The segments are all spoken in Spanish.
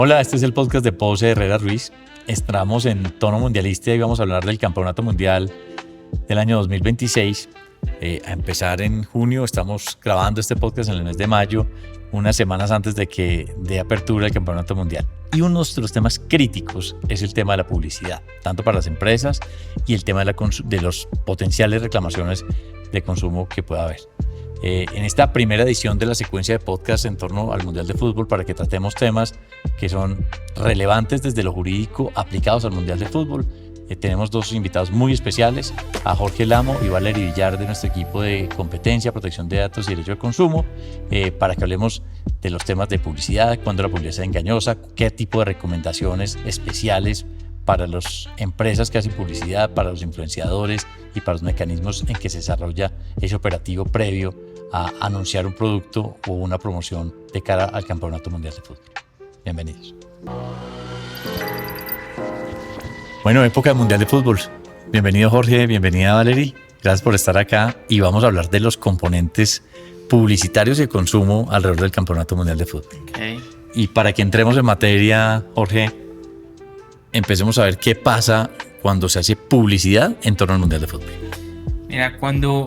Hola, este es el podcast de Pose Herrera Ruiz. Estamos en tono mundialista y vamos a hablar del Campeonato Mundial del año 2026. A empezar en junio, estamos grabando este podcast en el mes de mayo, unas semanas antes de que dé apertura el Campeonato Mundial. Y uno de los temas críticos es el tema de la publicidad, tanto para las empresas y el tema de los potenciales reclamaciones de consumo que pueda haber. En esta primera edición de la secuencia de podcast en torno al Mundial de Fútbol, para que tratemos temas que son relevantes desde lo jurídico aplicados al Mundial de Fútbol, tenemos dos invitados muy especiales, a Jorge Lamo y Valery Villar de nuestro equipo de competencia, protección de datos y derecho de consumo, para que hablemos de los temas de publicidad, cuándo la publicidad es engañosa, qué tipo de recomendaciones especiales para las empresas que hacen publicidad, para los influenciadores y para los mecanismos en que se desarrolla ese operativo previo a anunciar un producto o una promoción de cara al Campeonato Mundial de Fútbol. Bienvenidos. Bueno, época del Mundial de Fútbol. Bienvenido Jorge, bienvenida Valery. Gracias por estar acá y vamos a hablar de los componentes publicitarios y de consumo alrededor del Campeonato Mundial de Fútbol. Okay. Y para que entremos en materia, Jorge, empecemos a ver qué pasa cuando se hace publicidad en torno al Mundial de Fútbol. Mira, cuando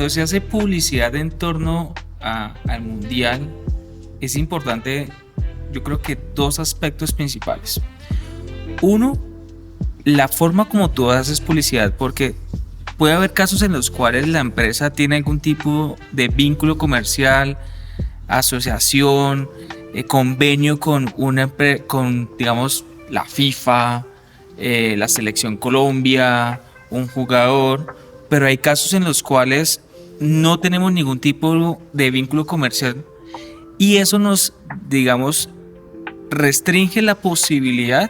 se hace publicidad en torno al Mundial, es importante, yo creo que dos aspectos principales. Uno, la forma como tú haces publicidad, porque puede haber casos en los cuales la empresa tiene algún tipo de vínculo comercial, asociación, convenio con digamos, la FIFA, la Selección Colombia, un jugador, pero hay casos en los cuales no tenemos ningún tipo de vínculo comercial y eso nos, digamos, restringe la posibilidad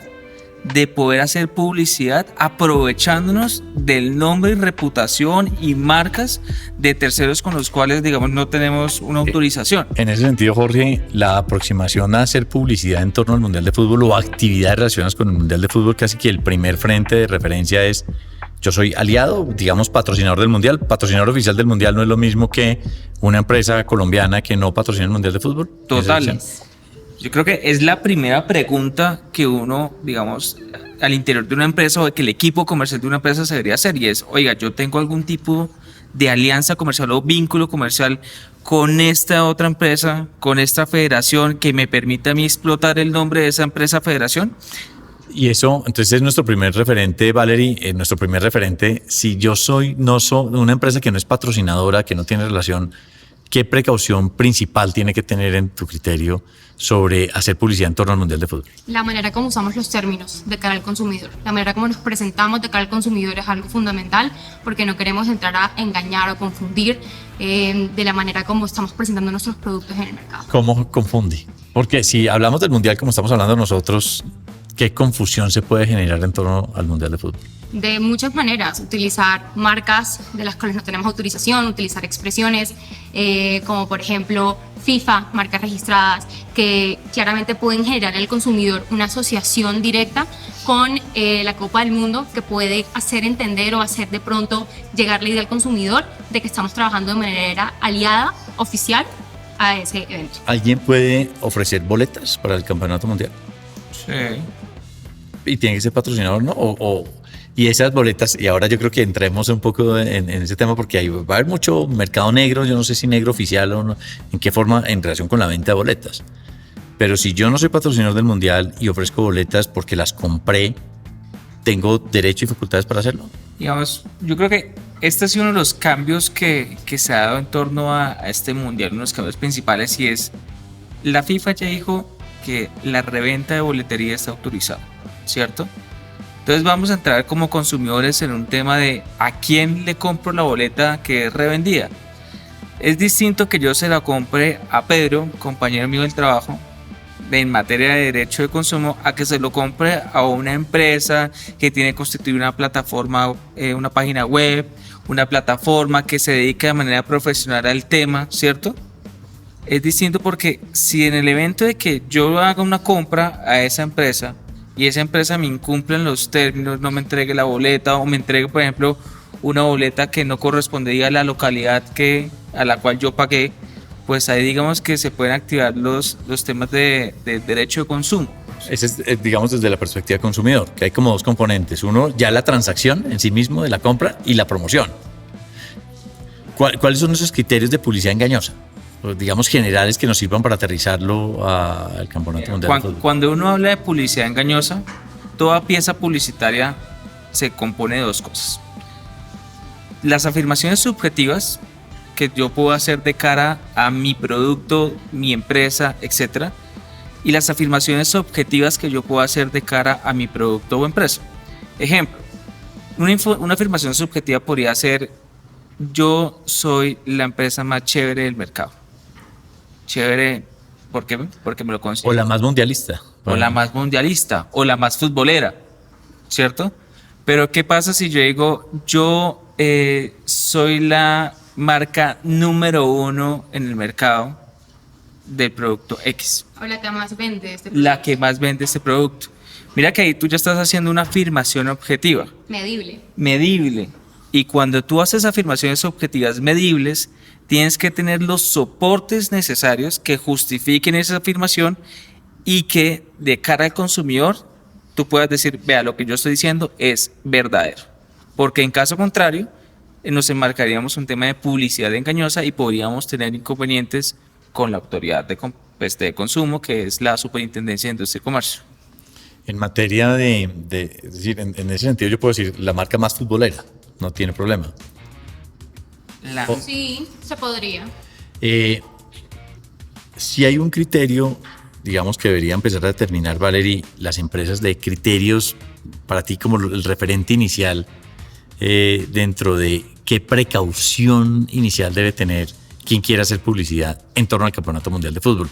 de poder hacer publicidad aprovechándonos del nombre y reputación y marcas de terceros con los cuales, digamos, no tenemos una autorización. En ese sentido, Jorge, la aproximación a hacer publicidad en torno al Mundial de Fútbol o actividades relacionadas con el Mundial de Fútbol, casi que el primer frente de referencia es: yo soy aliado, digamos, patrocinador del Mundial. Patrocinador oficial del Mundial no es lo mismo que una empresa colombiana que no patrocina el Mundial de Fútbol. Total. Yo creo que es la primera pregunta que uno, digamos, al interior de una empresa o que el equipo comercial de una empresa se debería hacer, y es: oiga, yo tengo algún tipo de alianza comercial o vínculo comercial con esta otra empresa, con esta federación que me permita a mí explotar el nombre de esa empresa federación. Y eso, entonces, es nuestro primer referente, Valery, nuestro primer referente. Si yo no soy una empresa que no es patrocinadora, que no tiene relación, ¿qué precaución principal tiene que tener en tu criterio sobre hacer publicidad en torno al Mundial de Fútbol? La manera como usamos los términos de cara al consumidor, la manera como nos presentamos de cara al consumidor es algo fundamental, porque no queremos entrar a engañar o confundir de la manera como estamos presentando nuestros productos en el mercado. ¿Cómo confunde? Porque si hablamos del Mundial como estamos hablando nosotros, ¿qué confusión se puede generar en torno al Mundial de Fútbol? De muchas maneras: utilizar marcas de las cuales no tenemos autorización, utilizar expresiones como por ejemplo FIFA, marcas registradas, que claramente pueden generar al consumidor una asociación directa con la Copa del Mundo, que puede hacer entender o hacer de pronto llegar la idea al consumidor de que estamos trabajando de manera aliada, oficial, a ese evento. ¿Alguien puede ofrecer boletas para el Campeonato Mundial? Sí. ¿Y tiene que ser patrocinador, no? Y esas boletas, y ahora yo creo que entremos un poco en ese tema, porque va a haber mucho mercado negro, yo no sé si negro oficial o no, en qué forma, en relación con la venta de boletas. Pero si yo no soy patrocinador del Mundial y ofrezco boletas porque las compré, ¿tengo derecho y facultades para hacerlo? Digamos, yo creo que este ha sido uno de los cambios que se ha dado en torno a este Mundial, uno de los cambios principales, y es: la FIFA ya dijo que la reventa de boletería está autorizada, ¿cierto? Entonces vamos a entrar como consumidores en un tema de ¿a quién le compro la boleta que es revendida? Es distinto que yo se la compre a Pedro, compañero mío del trabajo, en materia de derecho de consumo, a que se lo compre a una empresa que tiene constituir una plataforma, una página web, una plataforma que se dedica de manera profesional al tema, ¿cierto? Es distinto porque si en el evento de que yo haga una compra a esa empresa y esa empresa me incumple en los términos, no me entregue la boleta o me entregue, por ejemplo, una boleta que no correspondía a la localidad a la cual yo pagué, pues ahí digamos que se pueden activar los temas de derecho de consumo. Ese es, digamos, desde la perspectiva del consumidor, que hay como dos componentes. Uno, ya la transacción en sí mismo de la compra y la promoción. ¿Cuáles son esos criterios de publicidad engañosa? Pues, digamos, generales que nos sirvan para aterrizarlo al Campeonato Mundial de Fútbol. Cuando uno habla de publicidad engañosa, toda pieza publicitaria se compone de dos cosas. Las afirmaciones subjetivas que yo puedo hacer de cara a mi producto, mi empresa, etcétera, y las afirmaciones objetivas que yo puedo hacer de cara a mi producto o empresa. Ejemplo, una afirmación subjetiva podría ser: yo soy la empresa más chévere del mercado. Chévere, ¿por qué? Porque me lo considero. O la más mundialista. O la más mundialista, o la más futbolera, ¿cierto? Pero ¿qué pasa si yo digo, yo soy la marca número 1 en el mercado del producto X? O la que más vende este producto. La que más vende este producto. Mira que ahí tú ya estás haciendo una afirmación objetiva. Medible. Medible. Y cuando tú haces afirmaciones objetivas medibles, tienes que tener los soportes necesarios que justifiquen esa afirmación y que de cara al consumidor tú puedas decir, vea, lo que yo estoy diciendo es verdadero. Porque en caso contrario, nos enmarcaríamos un tema de publicidad engañosa y podríamos tener inconvenientes con la autoridad de consumo, que es la Superintendencia de Industria y Comercio. En materia es decir, en ese sentido yo puedo decir la marca más futbolera, no tiene problema. Sí, se podría. Si hay un criterio, digamos, que debería empezar a determinar, Valerie, las empresas, de criterios para ti como el referente inicial, dentro de qué precaución inicial debe tener quien quiera hacer publicidad en torno al Campeonato Mundial de Fútbol,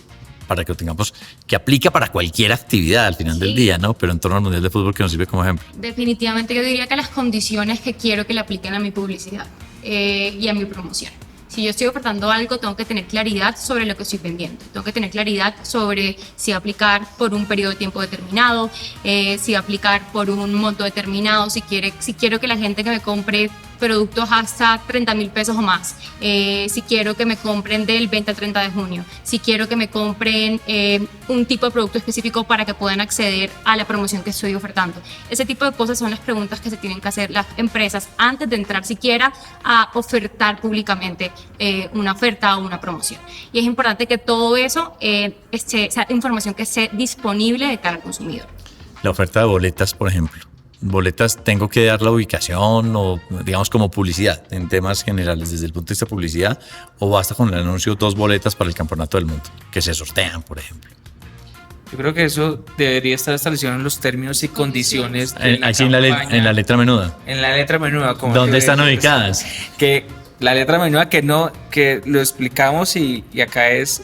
para que lo tengamos, que aplica para cualquier actividad al final del día, ¿no? Pero en torno al Mundial de Fútbol, que nos sirve como ejemplo. Definitivamente yo diría que las condiciones que quiero que le apliquen a mi publicidad y a mi promoción. Si yo estoy ofertando algo, tengo que tener claridad sobre lo que estoy vendiendo. Tengo que tener claridad sobre si va a aplicar por un periodo de tiempo determinado, si va a aplicar por un monto determinado, si quiero que la gente que me compre productos hasta 30,000 pesos o más, si quiero que me compren del 20 al 30 de junio, si quiero que me compren un tipo de producto específico para que puedan acceder a la promoción que estoy ofertando. Ese tipo de cosas son las preguntas que se tienen que hacer las empresas antes de entrar siquiera a ofertar públicamente una oferta o una promoción. Y es importante que todo eso, esa información que esté disponible de cara al consumidor. La oferta de boletas, por ejemplo. Boletas, tengo que dar la ubicación o, digamos, como publicidad en temas generales desde el punto de vista de publicidad, o basta con el anuncio 2 boletas para el Campeonato del Mundo que se sortean, por ejemplo. Yo creo que eso debería estar establecido en los términos y condiciones de la en la letra menuda. En la letra menuda. ¿Dónde están ubicadas? Que la letra menuda que lo explicamos y acá es,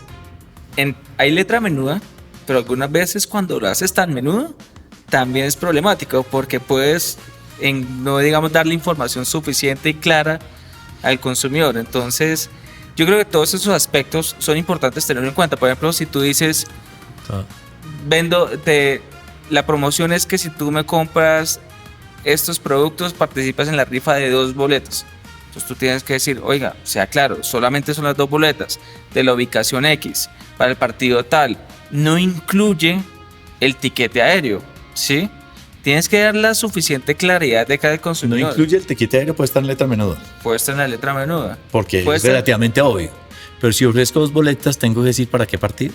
hay letra menuda, pero algunas veces cuando lo haces tan menudo, también es problemático porque puedes no digamos darle información suficiente y clara al consumidor. Entonces yo creo que todos esos aspectos son importantes tenerlo en cuenta. Por ejemplo, si tú dices la promoción es que si tú me compras estos productos participas en la rifa de 2 boletas. Entonces tú tienes que decir, oiga, sea claro, solamente son las 2 boletas de la ubicación X para el partido tal, no incluye el tiquete aéreo. ¿Sí? Tienes que dar la suficiente claridad de cada consumidor. No incluye el tiquete aéreo, puede estar en letra menuda. Puede estar en la letra menuda. Porque es relativamente obvio. Pero si ofrezco 2 boletas, tengo que decir para qué partido.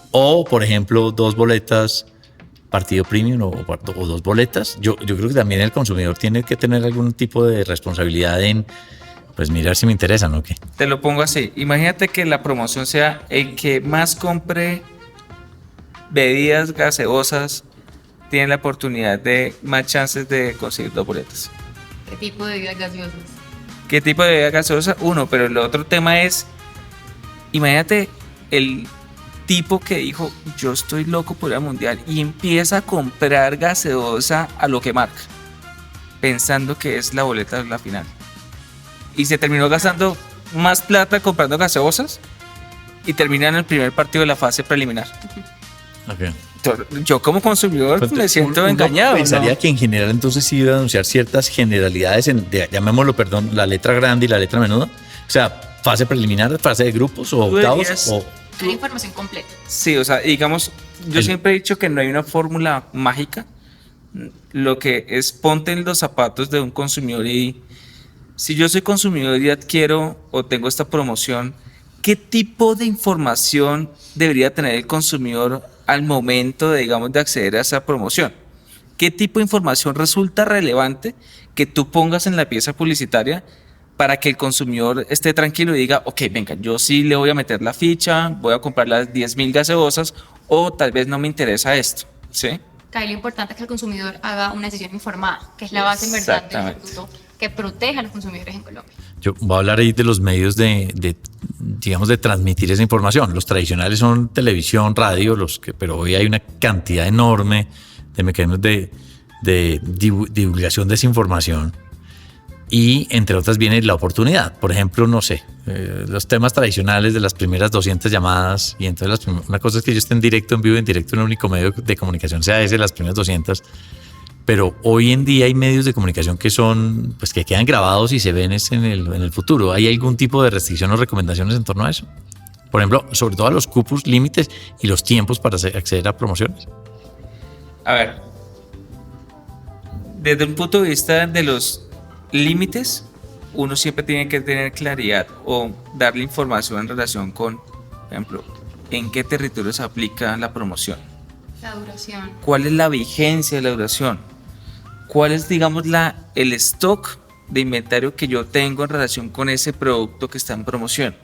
O, por ejemplo, 2 boletas partido premium o 2 boletas. Yo creo que también el consumidor tiene que tener algún tipo de responsabilidad en, pues, mirar si me interesan o qué. Te lo pongo así. Imagínate que la promoción sea el que más compre bebidas gaseosas tienen la oportunidad de más chances de conseguir 2 boletas. ¿Qué tipo de bebidas gaseosas? ¿Qué tipo de bebida gaseosa? Uno, pero el otro tema es, imagínate el tipo que dijo, yo estoy loco por el mundial y empieza a comprar gaseosa a lo que marca, pensando que es la boleta de la final. Y se terminó gastando más plata comprando gaseosas y termina en el primer partido de la fase preliminar. Okay. Yo como consumidor pues me siento engañado. Pensaría, ¿no?, que en general entonces sí iba a anunciar ciertas generalidades llamémoslo, la letra grande y la letra menuda. O sea, fase preliminar, fase de grupos o octavos. La información completa. Sí, o sea, digamos, yo siempre he dicho que no hay una fórmula mágica. Lo que es, ponte en los zapatos de un consumidor y si yo soy consumidor y adquiero o tengo esta promoción, ¿qué tipo de información debería tener el consumidor al momento de, digamos, de acceder a esa promoción? ¿Qué tipo de información resulta relevante que tú pongas en la pieza publicitaria para que el consumidor esté tranquilo y diga, ok, venga, yo sí le voy a meter la ficha, voy a comprar las 10.000 gaseosas o tal vez no me interesa esto, ¿sí? Lo importante es que el consumidor haga una decisión informada, que es la base en verdad del producto que proteja a los consumidores en Colombia. Yo voy a hablar ahí de los medios digamos, de transmitir esa información. Los tradicionales son televisión, radio, pero hoy hay una cantidad enorme de mecanismos de divulgación de esa información. Y entre otras viene la oportunidad. Por ejemplo, no sé, los temas tradicionales de las primeras 200 llamadas. Y entonces una cosa es que yo esté en directo, en vivo, en directo en un único medio de comunicación, sea ese, las primeras 200. Pero hoy en día hay medios de comunicación que son, pues que quedan grabados y se ven en el futuro. ¿Hay algún tipo de restricción o recomendaciones en torno a eso? Por ejemplo, sobre todo a los cupos, límites y los tiempos para acceder a promociones. A ver, desde un punto de vista de los límites, uno siempre tiene que tener claridad o darle información en relación con, por ejemplo, en qué territorio se aplica la promoción. La duración. ¿Cuál es la vigencia de la duración? ¿Cuál es, digamos, el stock de inventario que yo tengo en relación con ese producto que está en promoción?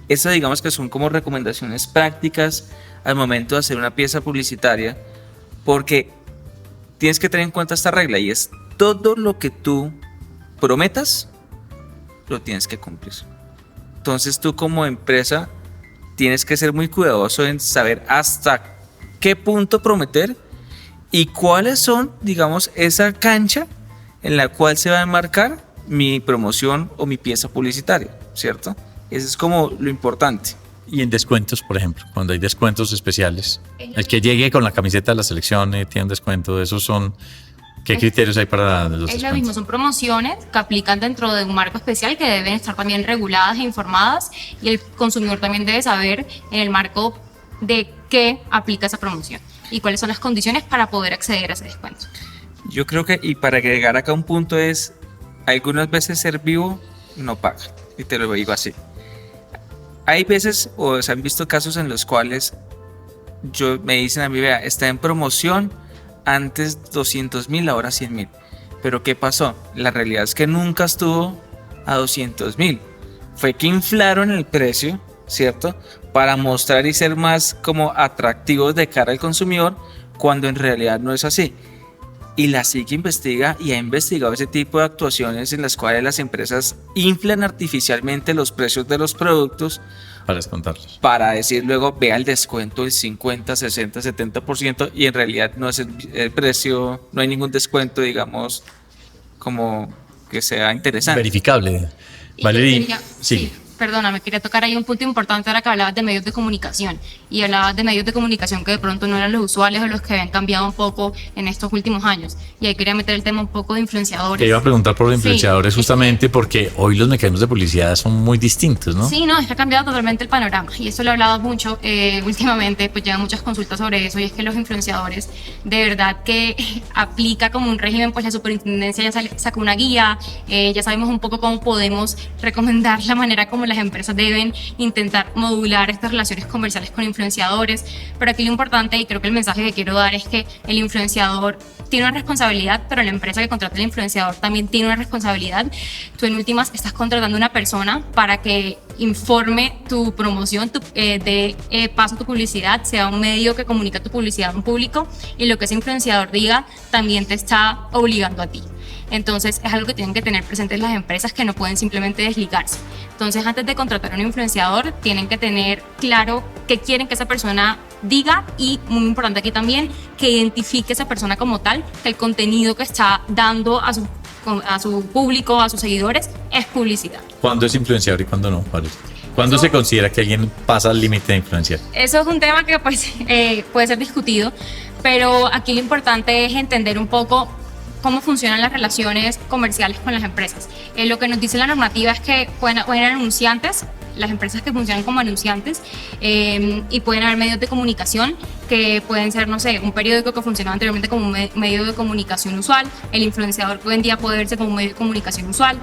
Esas, digamos, que son como recomendaciones prácticas al momento de hacer una pieza publicitaria, porque tienes que tener en cuenta esta regla y es todo lo que tú prometas, lo tienes que cumplir. Entonces tú como empresa tienes que ser muy cuidadoso en saber hasta qué punto prometer y cuáles son, digamos, esa cancha en la cual se va a enmarcar mi promoción o mi pieza publicitaria, ¿cierto? Eso es como lo importante. Y en descuentos, por ejemplo, cuando hay descuentos especiales, el que llegue con la camiseta de la selección tiene un descuento, esos son... ¿Qué criterios hay para los descuentos? Es lo mismo, son promociones que aplican dentro de un marco especial que deben estar también reguladas e informadas y el consumidor también debe saber en el marco de qué aplica esa promoción y cuáles son las condiciones para poder acceder a ese descuento. Yo creo que, y para agregar acá un punto es, algunas veces ser vivo no paga, y te lo digo así. Hay veces, o se han visto casos en los cuales me dicen a mí, vea, está en promoción, antes 200.000, ahora 100.000. Pero ¿qué pasó? La realidad es que nunca estuvo a 200.000. Fue que inflaron el precio, ¿cierto? Para mostrar y ser más como atractivos de cara al consumidor, cuando en realidad no es así. Y la SIC investiga y ha investigado ese tipo de actuaciones en las cuales las empresas inflan artificialmente los precios de los productos para descontarlos. Para decir luego, vea el descuento del 50, 60, 70% y en realidad no es el precio, no hay ningún descuento, digamos, como que sea interesante. Verificable. Valeria, sí. Perdóname, quería tocar ahí un punto importante ahora que hablabas de medios de comunicación y hablabas de medios de comunicación que de pronto no eran los usuales o los que habían cambiado un poco en estos últimos años. Y ahí quería meter el tema un poco de influenciadores. Te iba a preguntar por los influenciadores justamente porque hoy los mecanismos de publicidad son muy distintos, ¿no? Sí, no, es que ha cambiado totalmente el panorama y eso lo he hablado mucho últimamente, pues llevan muchas consultas sobre eso y es que los influenciadores de verdad que aplica como un régimen, pues la superintendencia ya sacó una guía, ya sabemos un poco cómo podemos recomendar la manera como las empresas deben intentar modular estas relaciones comerciales con influenciadores, pero aquí lo importante y creo que el mensaje que quiero dar es que el influenciador tiene una responsabilidad, pero la empresa que contrata al influenciador también tiene una responsabilidad. Tú en últimas estás contratando a una persona para que informe tu promoción, dé paso a tu publicidad, sea un medio que comunica tu publicidad a un público y lo que ese influenciador diga también te está obligando a ti. Entonces es algo que tienen que tener presentes las empresas que no pueden simplemente desligarse. Entonces antes de contratar a un influenciador tienen que tener claro qué quieren que esa persona diga y muy importante aquí también que identifique a esa persona como tal, que el contenido que está dando a su público, a sus seguidores es publicidad. ¿Cuándo es influenciador y cuándo no? ¿Cuándo se considera que alguien pasa al límite de influenciar? Eso es un tema que pues, puede ser discutido, pero aquí lo importante es entender un poco cómo funcionan las relaciones comerciales con las empresas. Lo que nos dice la normativa es que pueden haber anunciantes las empresas que funcionan como anunciantes, y pueden haber medios de comunicación que pueden ser, no sé, un periódico que funcionaba anteriormente como un medio de comunicación usual, el influenciador que hoy en día puede verse como un medio de comunicación usual.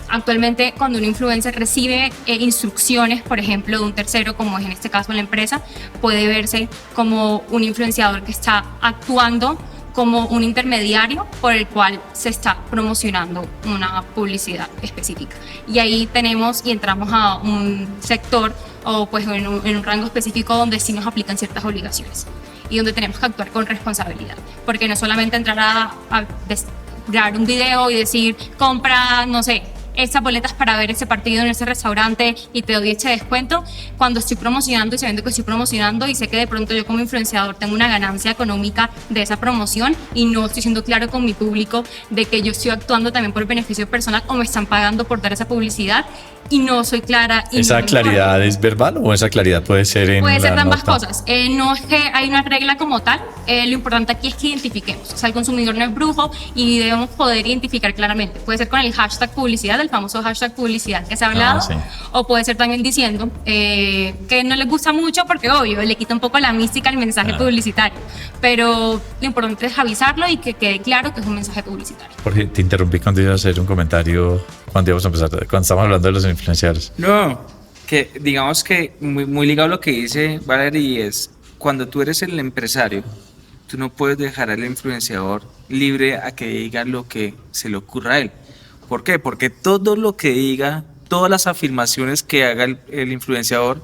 Actualmente, cuando un influencer recibe instrucciones, por ejemplo, de un tercero, como es en este caso la empresa, puede verse como un influenciador que está actuando como un intermediario por el cual se está promocionando una publicidad específica. Y ahí tenemos y entramos a un sector o pues en un rango específico donde sí nos aplican ciertas obligaciones y donde tenemos que actuar con responsabilidad, porque no solamente entrar a grabar un video y decir compra, no sé, estas boletas para ver ese partido en ese restaurante y te doy este descuento, cuando estoy promocionando y sabiendo que estoy promocionando y sé que de pronto yo como influenciador tengo una ganancia económica de esa promoción y no estoy siendo claro con mi público de que yo estoy actuando también por beneficio personal o me están pagando por dar esa publicidad y no soy clara. Y ¿Esa claridad es verbal o esa claridad puede ser en Puede ser la de ambas nota? cosas. No es que hay una regla como tal, lo importante aquí es que identifiquemos. O sea, el consumidor no es brujo y debemos poder identificar claramente. Puede ser con el hashtag publicidad, el famoso hashtag publicidad que se ha hablado, sí. o puede ser también diciendo que no les gusta mucho porque, obvio, le quita un poco la mística al mensaje publicitario. Pero lo importante es avisarlo y que quede claro que es un mensaje publicitario. Jorge, te interrumpí cuando ibas a hacer un comentario cuando íbamos a empezar, cuando estamos hablando de los influenciadores. No, que digamos que muy ligado a lo que dice Valerie es, cuando tú eres el empresario, tú no puedes dejar al influenciador libre a que diga lo que se le ocurra a él. ¿Por qué? Porque todo lo que diga, todas las afirmaciones que haga el influenciador,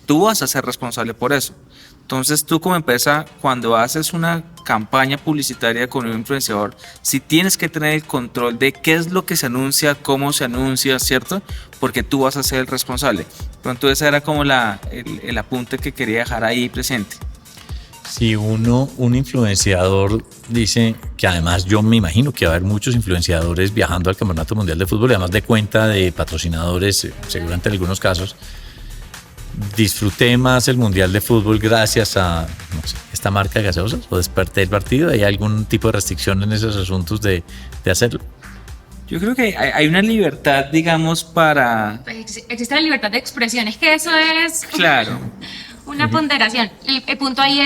tú vas a ser responsable por eso. Entonces tú como empresa, cuando haces una campaña publicitaria con un influenciador, sí tienes que tener el control de qué es lo que se anuncia, cómo se anuncia, ¿cierto? Porque tú vas a ser el responsable. Pronto ese era como el apunte que quería dejar ahí presente. Si un influenciador dice que además yo me imagino que va a haber muchos influenciadores viajando al Campeonato Mundial de Fútbol y además de cuenta de patrocinadores, seguramente en algunos casos, disfruté más el Mundial de Fútbol gracias a no sé, esta marca de gaseosas o desperté el partido. ¿Hay algún tipo de restricción en esos asuntos de hacerlo? Yo creo que hay una libertad, digamos, para... Existe la libertad de expresión, es que eso es... Claro. Una ponderación. El punto ahí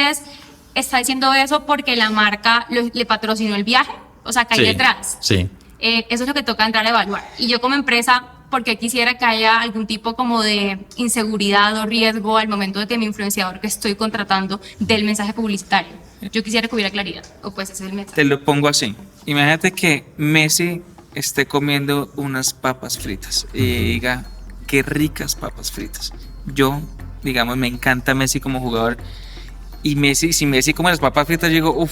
está diciendo eso porque la marca le patrocinó el viaje, o sea, que hay detrás. Sí. Eso es lo que toca entrar a evaluar. Y yo como empresa, porque quisiera que haya algún tipo como de inseguridad o riesgo al momento de que mi influenciador que estoy contratando dé el mensaje publicitario. Yo quisiera que hubiera claridad, o pues ese es el mensaje. Te lo pongo así. Imagínate que Messi esté comiendo unas papas fritas y diga, qué ricas papas fritas. Yo, digamos, me encanta Messi como jugador y si Messi come las papas fritas, yo digo,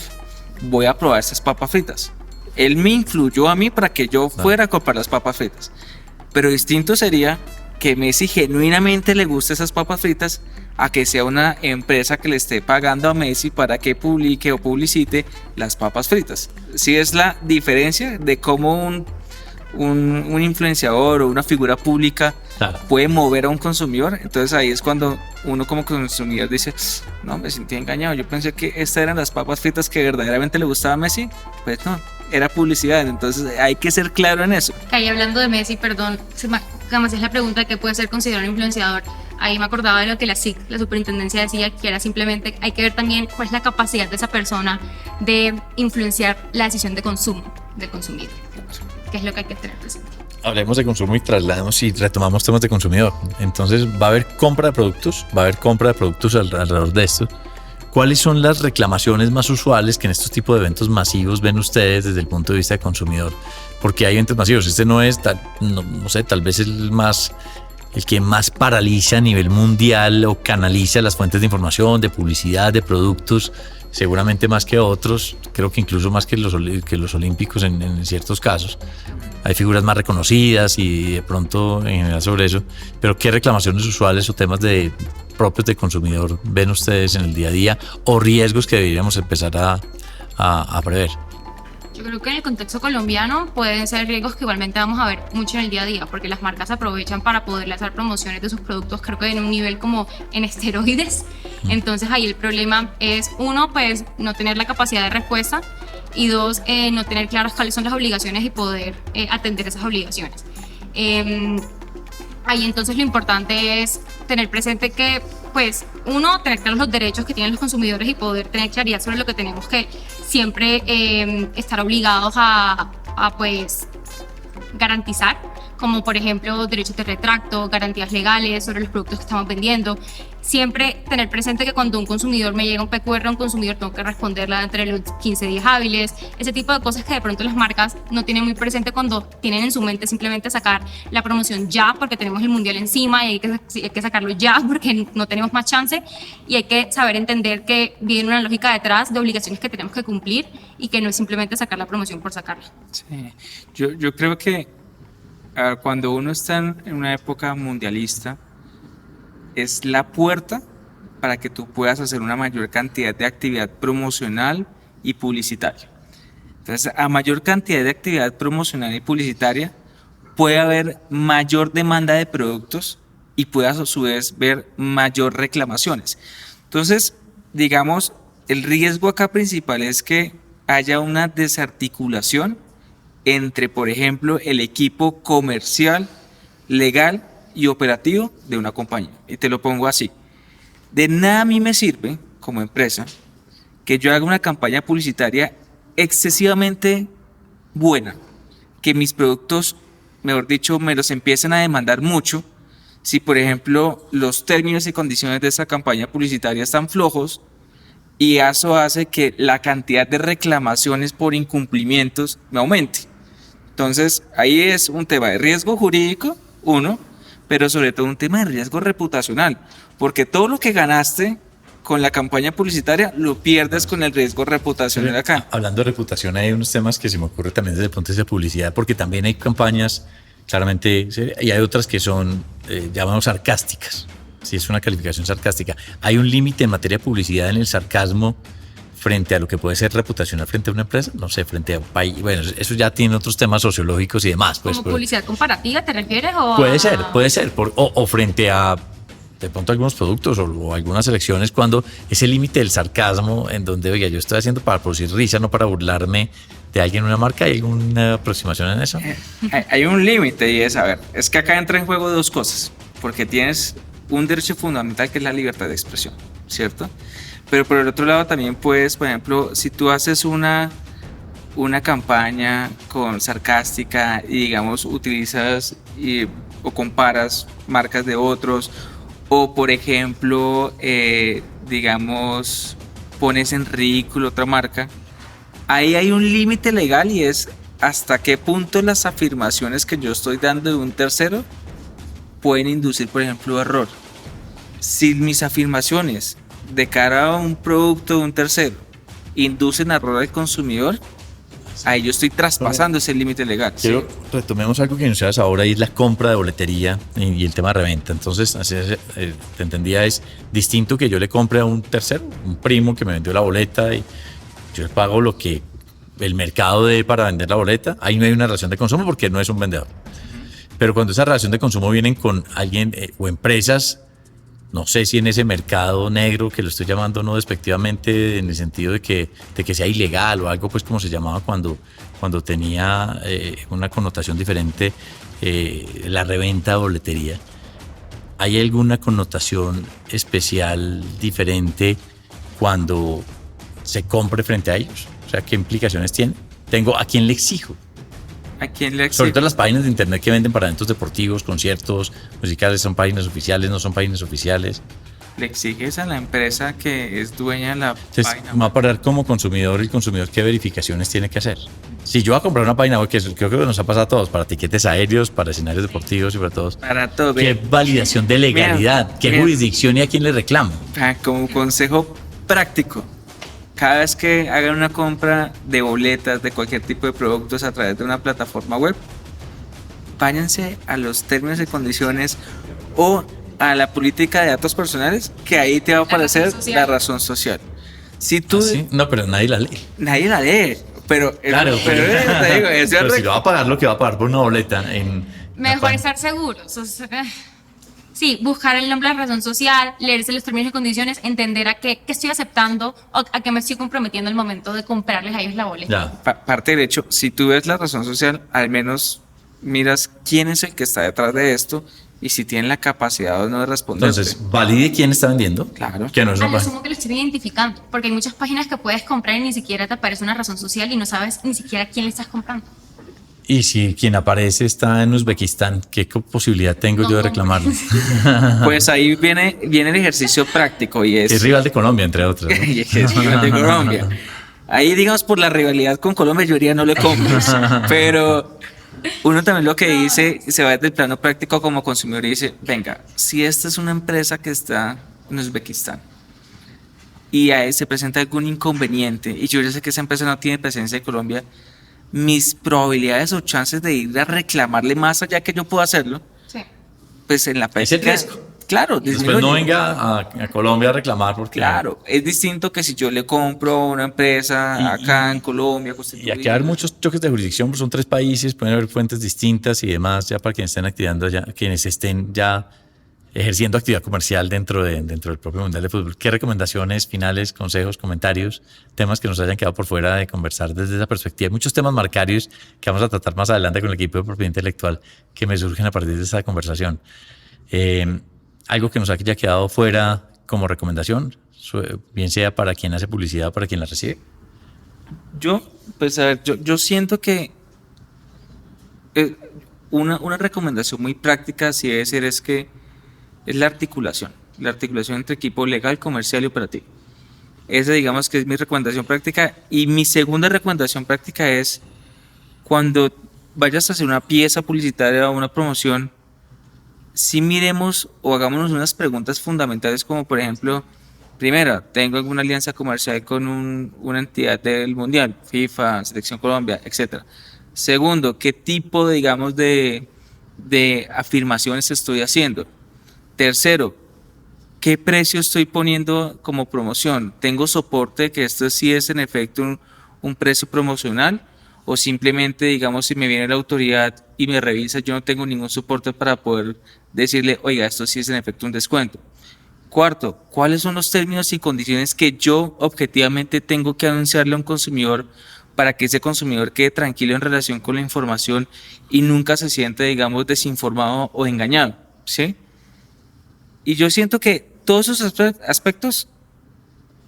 voy a probar esas papas fritas. Él me influyó a mí para que yo fuera a comprar las papas fritas. Pero distinto sería que Messi genuinamente le guste esas papas fritas a que sea una empresa que le esté pagando a Messi para que publique o publicite las papas fritas. Sí es la diferencia de cómo un influenciador o una figura pública puede mover a un consumidor. Entonces ahí es cuando uno como consumidor dice, no, me sentí engañado, yo pensé que estas eran las papas fritas que verdaderamente le gustaba a Messi. Pues no, era publicidad. Entonces hay que ser claro en eso. Ahí hablando de Messi, perdón, jamás es la pregunta que puede ser considerado un influenciador. Ahí me acordaba de lo que la SIC, la superintendencia, decía, que era simplemente, hay que ver también cuál es la capacidad de esa persona de influenciar la decisión de consumo del consumidor, que es lo que hay que tener presente. Hablemos de consumo y traslademos y retomamos temas de consumidor. Entonces va a haber compra de productos, alrededor de esto. ¿Cuáles son las reclamaciones más usuales que en estos tipos de eventos masivos ven ustedes desde el punto de vista de consumidor? Porque hay eventos masivos, este no es, no sé, tal vez el que más paraliza a nivel mundial o canaliza las fuentes de información, de publicidad, de productos, seguramente más que otros, creo que incluso más que los olímpicos en ciertos casos. Hay figuras más reconocidas y de pronto en general sobre eso, pero ¿qué reclamaciones usuales o temas propios de consumidor ven ustedes en el día a día o riesgos que deberíamos empezar a prever? Yo creo que en el contexto colombiano pueden ser riesgos que igualmente vamos a ver mucho en el día a día, porque las marcas aprovechan para poder hacer promociones de sus productos, creo que en un nivel como en esteroides. Entonces ahí el problema es, uno, pues no tener la capacidad de respuesta, y dos, no tener claras cuáles son las obligaciones y poder atender esas obligaciones. Ahí entonces lo importante es tener presente que, pues, uno, tener claros los derechos que tienen los consumidores y poder tener claridad sobre lo que tenemos que siempre estar obligados pues, garantizar, como por ejemplo derechos de retracto, garantías legales sobre los productos que estamos vendiendo. Siempre tener presente que cuando un consumidor me llega un PQR a un consumidor, tengo que responderla entre los 15 días hábiles. Ese tipo de cosas que de pronto las marcas no tienen muy presente cuando tienen en su mente simplemente sacar la promoción ya porque tenemos el mundial encima y hay que sacarlo ya porque no tenemos más chance, y hay que saber entender que viene una lógica detrás de obligaciones que tenemos que cumplir y que no es simplemente sacar la promoción por sacarla. Sí. Yo creo que cuando uno está en una época mundialista, es la puerta para que tú puedas hacer una mayor cantidad de actividad promocional y publicitaria. Entonces, a mayor cantidad de actividad promocional y publicitaria, puede haber mayor demanda de productos y puedas a su vez ver mayor reclamaciones. Entonces, digamos, el riesgo acá principal es que haya una desarticulación entre, por ejemplo, el equipo comercial, legal y operativo de una compañía. Y te lo pongo así. De nada a mí me sirve, como empresa, que yo haga una campaña publicitaria excesivamente buena, que mis productos, mejor dicho, me los empiecen a demandar mucho, si por ejemplo los términos y condiciones de esa campaña publicitaria están flojos, y eso hace que la cantidad de reclamaciones por incumplimientos me aumente. Entonces ahí es un tema de riesgo jurídico, uno, pero sobre todo un tema de riesgo reputacional, porque todo lo que ganaste con la campaña publicitaria lo pierdes con el riesgo reputacional acá. Hablando de reputación, hay unos temas que se me ocurre también desde el punto de vista de publicidad, porque también hay campañas, claramente, y hay otras que son, llamamos sarcásticas. Si es una calificación sarcástica. Hay un límite en materia de publicidad en el sarcasmo frente a lo que puede ser reputacional frente a una empresa, no sé, frente a un país. Bueno, eso ya tiene otros temas sociológicos y demás. Pues, ¿Como publicidad comparativa te refieres? O puede ser. O frente a, de pronto, algunos productos o algunas elecciones, cuando ese límite del sarcasmo, en donde, oiga, yo estoy haciendo para producir risa, no para burlarme de alguien en una marca. ¿Hay alguna aproximación en eso? Hay un límite y es, a ver, es que acá entra en juego dos cosas, porque tienes un derecho fundamental que es la libertad de expresión, ¿cierto? Pero por el otro lado también puedes, por ejemplo, si tú haces una campaña con sarcástica y digamos utilizas o comparas marcas de otros, o por ejemplo, digamos, pones en ridículo otra marca, ahí hay un límite legal y es hasta qué punto las afirmaciones que yo estoy dando de un tercero pueden inducir, por ejemplo, error. Si mis afirmaciones de cara a un producto de un tercero inducen error al consumidor, ahí yo estoy traspasando ese límite legal. Quiero retomemos algo que anunciabas ahora, y es la compra de boletería y el tema de reventa. Entonces, así te entendía, es distinto que yo le compre a un tercero, un primo que me vendió la boleta y yo le pago lo que el mercado dé para vender la boleta. Ahí no hay una relación de consumo porque no es un vendedor. Pero cuando esa relación de consumo vienen con alguien o empresas, no sé si en ese mercado negro, que lo estoy llamando no despectivamente en el sentido de que sea ilegal o algo, pues como se llamaba cuando tenía una connotación diferente, la reventa de boletería. ¿Hay alguna connotación especial diferente cuando se compre frente a ellos? O sea, ¿qué implicaciones tiene? ¿A quién le exijo? ¿A quién le exijo? Sobre todo las páginas de internet que venden para eventos deportivos, conciertos, musicales, ¿son páginas oficiales, no son páginas oficiales? Le exiges a la empresa que es dueña de la Entonces, página. va a parar como consumidor, el consumidor, ¿qué verificaciones tiene que hacer? Si yo voy a comprar una página web, que creo que nos ha pasado a todos, para tiquetes aéreos, para escenarios deportivos y para todos. Para todo. ¿Qué validación de legalidad? ¿Qué jurisdicción y a quién le reclamo? Como consejo práctico, cada vez que hagan una compra de boletas de cualquier tipo de productos a través de una plataforma web, váyanse a los términos y condiciones o a la política de datos personales, que ahí te va a aparecer la razón social. Si tú, ¿Sí? No, pero nadie la lee. nadie la lee, pero Claro, te digo, pero si lo va a pagar lo que va a pagar por una boleta Mejor estar seguros. O sea, sí, buscar el nombre de la razón social, leerse los términos y condiciones, entender a qué estoy aceptando o a qué me estoy comprometiendo al momento de comprarles a ellos la boleta. Parte del hecho, si tú ves la razón social, al menos miras quién es el que está detrás de esto y si tienen la capacidad o no de responder. Entonces, valide quién está vendiendo. Claro. Que no es A una lo página. sumo que lo estén identificando, porque hay muchas páginas que puedes comprar y ni siquiera te aparece una razón social y no sabes ni siquiera a quién le estás comprando. Y si quien aparece está en Uzbekistán, ¿qué posibilidad tengo yo de reclamarlo? Pues ahí viene el ejercicio práctico y Es rival de Colombia, entre otras, ¿no? y es rival de Colombia. Ahí, digamos, por la rivalidad con Colombia, yo diría no le compres. Pero uno también lo que dice, se va desde el plano práctico como consumidor y dice, venga, si esta es una empresa que está en Uzbekistán y ahí se presenta algún inconveniente y yo ya sé que esa empresa no tiene presencia en Colombia, mis probabilidades o chances de ir a reclamarle más allá que yo puedo hacerlo, Sí. pues en la Es el práctica, riesgo. claro, Después disminuye. no venga a Colombia a reclamar porque... Claro, es distinto que si yo le compro a una empresa acá en Colombia. Y aquí va a haber muchos choques de jurisdicción, pues son 3 países, pueden haber fuentes distintas y demás, ya para quienes estén activando ya, quienes estén ya ejerciendo actividad comercial dentro del propio Mundial de Fútbol. ¿Qué recomendaciones finales, consejos, comentarios, temas que nos hayan quedado por fuera de conversar desde esa perspectiva? Hay muchos temas marcarios que vamos a tratar más adelante con el equipo de propiedad intelectual que me surgen a partir de esta conversación. Algo que nos haya quedado fuera como recomendación, bien sea para quien hace publicidad o para quien la recibe. Pues a ver, yo siento que una recomendación muy práctica, si debe ser, es la articulación entre equipo legal, comercial y operativo. Esa, digamos, que es mi recomendación práctica. Y mi segunda recomendación práctica es cuando vayas a hacer una pieza publicitaria o una promoción, si miremos o hagámonos unas preguntas fundamentales, como por ejemplo, primera, ¿tengo alguna alianza comercial con una entidad del Mundial, FIFA, Selección Colombia, etcétera? Segundo, ¿qué tipo, digamos, de afirmaciones estoy haciendo? Tercero, ¿qué precio estoy poniendo como promoción? ¿Tengo soporte de que esto sí es en efecto un precio promocional? ¿O simplemente, digamos, si me viene la autoridad y me revisa, yo no tengo ningún soporte para poder decirle, oiga, esto sí es en efecto un descuento? Cuarto, ¿cuáles son los términos y condiciones que yo objetivamente tengo que anunciarle a un consumidor para que ese consumidor quede tranquilo en relación con la información y nunca se siente, digamos, desinformado o engañado? ¿Sí? Y yo siento que todos esos aspectos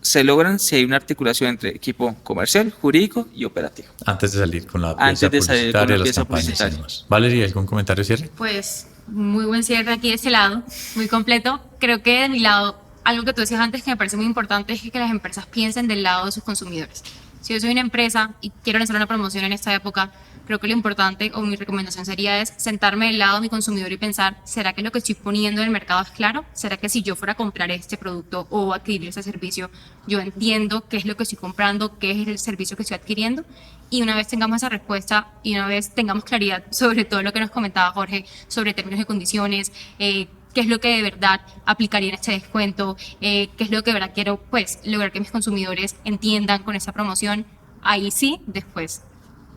se logran si hay una articulación entre equipo comercial, jurídico y operativo. Antes de salir con la Antes pieza de salir con publicitaria, la las pieza campañas y publicitaria. demás. Valeria, ¿algún comentario cierre? Pues muy buen cierre aquí de ese lado, muy completo. Creo que de mi lado, algo que tú decías antes que me parece muy importante es que las empresas piensen del lado de sus consumidores. Si yo soy una empresa y quiero lanzar una promoción en esta época, creo que lo importante o mi recomendación sería es sentarme del lado de mi consumidor y pensar, ¿será que lo que estoy poniendo en el mercado es claro? ¿Será que si yo fuera a comprar este producto o adquirir ese servicio, yo entiendo qué es lo que estoy comprando, qué es el servicio que estoy adquiriendo? Y una vez tengamos esa respuesta y una vez tengamos claridad sobre todo lo que nos comentaba Jorge, sobre términos y condiciones, qué es lo que de verdad aplicaría en este descuento, qué es lo que de verdad quiero pues lograr que mis consumidores entiendan con esa promoción, ahí sí, después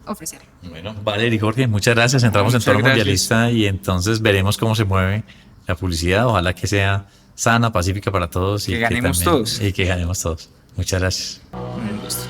ofrecer. Bueno, Valeria y Jorge, muchas gracias. Entramos en Muchas Toro gracias. Mundialista y entonces veremos cómo se mueve la publicidad. Ojalá que sea sana, pacífica para todos y Que ganemos también- todos. Y que ganemos todos. Muchas gracias. Un gusto.